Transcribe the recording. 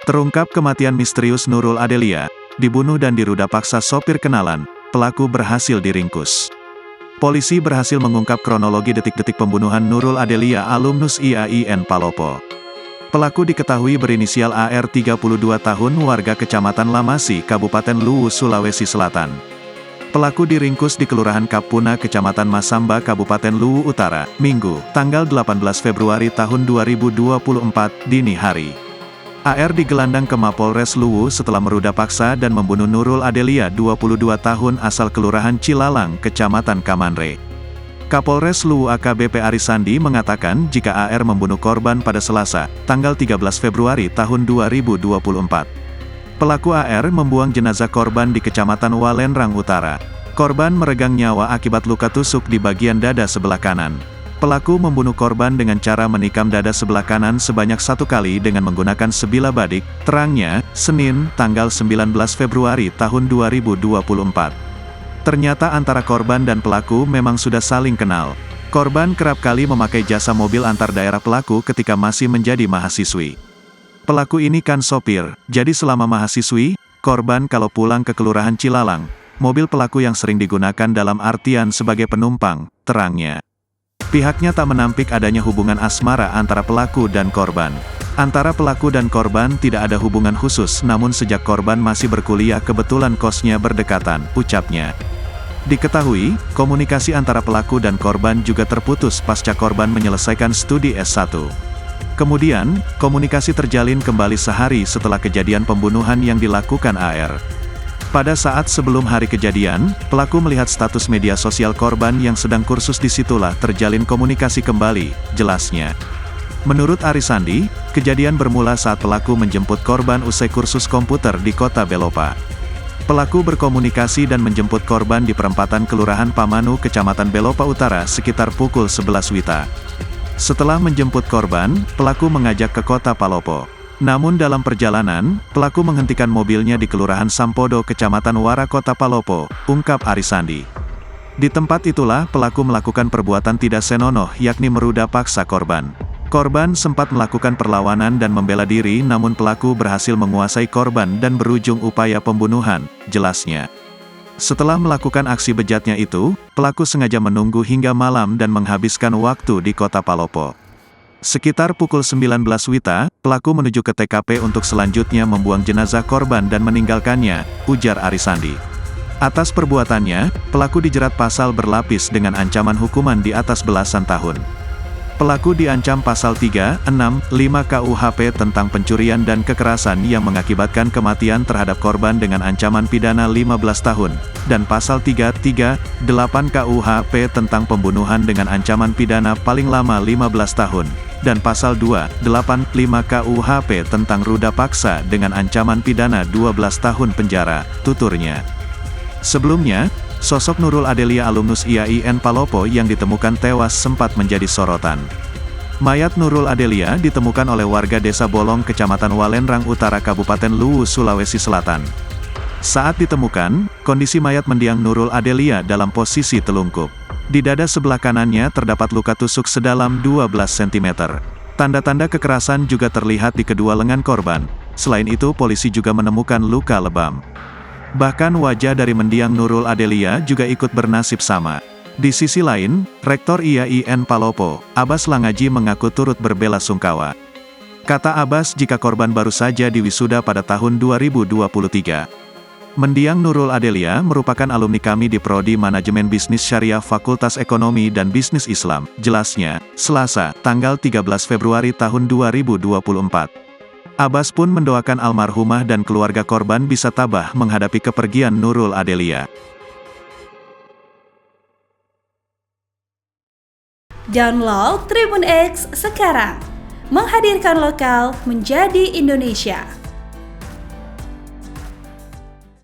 Terungkap kematian misterius Nurul Adelia, dibunuh dan diruda paksa sopir kenalan, pelaku berhasil diringkus. Polisi berhasil mengungkap kronologi detik-detik pembunuhan Nurul Adelia alumnus IAIN Palopo. Pelaku diketahui berinisial AR 32 tahun warga Kecamatan Lamasi, Kabupaten Luwu, Sulawesi Selatan. Pelaku diringkus di Kelurahan Kapuna, Kecamatan Masamba, Kabupaten Luwu Utara, Minggu, tanggal 18 Februari tahun 2024, dini hari. AR digelandang ke Mapolres Luwu setelah meruda paksa dan membunuh Nurul Adelia 22 tahun asal Kelurahan Cilalang, Kecamatan Kamanre. Kapolres Luwu AKBP Arisandi mengatakan jika AR membunuh korban pada Selasa, tanggal 13 Februari tahun 2024. Pelaku AR membuang jenazah korban di Kecamatan Walenrang Utara. Korban meregang nyawa akibat luka tusuk di bagian dada sebelah kanan. Pelaku membunuh korban dengan cara menikam dada sebelah kanan sebanyak 1 kali dengan menggunakan sebilah badik, terangnya, Senin, tanggal 19 Februari tahun 2024. Ternyata antara korban dan pelaku memang sudah saling kenal. Korban kerap kali memakai jasa mobil antar daerah pelaku ketika masih menjadi mahasiswi. Pelaku ini kan sopir, jadi selama mahasiswi, korban kalau pulang ke Kelurahan Cilalang, mobil pelaku yang sering digunakan dalam artian sebagai penumpang, terangnya. Pihaknya tak menampik adanya hubungan asmara antara pelaku dan korban. Antara pelaku dan korban tidak ada hubungan khusus, namun sejak korban masih berkuliah kebetulan kosnya berdekatan, ucapnya. Diketahui, komunikasi antara pelaku dan korban juga terputus pasca korban menyelesaikan studi S1. Kemudian, komunikasi terjalin kembali sehari setelah kejadian pembunuhan yang dilakukan AR. Pada saat sebelum hari kejadian, pelaku melihat status media sosial korban yang sedang kursus, disitulah terjalin komunikasi kembali, jelasnya. Menurut Arisandi, kejadian bermula saat pelaku menjemput korban usai kursus komputer di kota Belopa. Pelaku berkomunikasi dan menjemput korban di perempatan Kelurahan Pamanu, Kecamatan Belopa Utara sekitar pukul 11 WITA. Setelah menjemput korban, pelaku mengajak ke kota Palopo. Namun dalam perjalanan, pelaku menghentikan mobilnya di Kelurahan Sampodo, Kecamatan Wara, Kota Palopo, ungkap Arisandi. Di tempat itulah pelaku melakukan perbuatan tidak senonoh, yakni meruda paksa korban. Korban sempat melakukan perlawanan dan membela diri, namun pelaku berhasil menguasai korban dan berujung upaya pembunuhan, jelasnya. Setelah melakukan aksi bejatnya itu, pelaku sengaja menunggu hingga malam dan menghabiskan waktu di Kota Palopo. Sekitar pukul 19 WITA, pelaku menuju ke TKP untuk selanjutnya membuang jenazah korban dan meninggalkannya, ujar Arisandi. Atas perbuatannya, pelaku dijerat pasal berlapis dengan ancaman hukuman di atas belasan tahun. Pelaku diancam pasal 3, 6, 5 KUHP tentang pencurian dan kekerasan yang mengakibatkan kematian terhadap korban dengan ancaman pidana 15 tahun, dan pasal 3, 3, 8 KUHP tentang pembunuhan dengan ancaman pidana paling lama 15 tahun, dan pasal 2, 8, 5 KUHP tentang ruda paksa dengan ancaman pidana 12 tahun penjara, tuturnya. Sebelumnya, sosok Nurul Adelia alumnus IAIN Palopo yang ditemukan tewas sempat menjadi sorotan. Mayat Nurul Adelia ditemukan oleh warga Desa Bolong, Kecamatan Walenrang Utara, Kabupaten Luwu, Sulawesi Selatan. Saat ditemukan, kondisi mayat mendiang Nurul Adelia dalam posisi telungkup. Di dada sebelah kanannya terdapat luka tusuk sedalam 12 cm. Tanda-tanda kekerasan juga terlihat di kedua lengan korban. Selain itu, polisi juga menemukan luka lebam. Bahkan wajah dari mendiang Nurul Adelia juga ikut bernasib sama. Di sisi lain, Rektor IAIN Palopo, Abbas Langaji mengaku turut berbela-sungkawa. Kata Abbas jika korban baru saja diwisuda pada tahun 2023. Mendiang Nurul Adelia merupakan alumni kami di Prodi Manajemen Bisnis Syariah Fakultas Ekonomi dan Bisnis Islam, jelasnya, Selasa, tanggal 13 Februari tahun 2024. Abbas pun mendoakan almarhumah dan keluarga korban bisa tabah menghadapi kepergian Nurul Adelia. Download Tribun X sekarang, menghadirkan lokal menjadi Indonesia.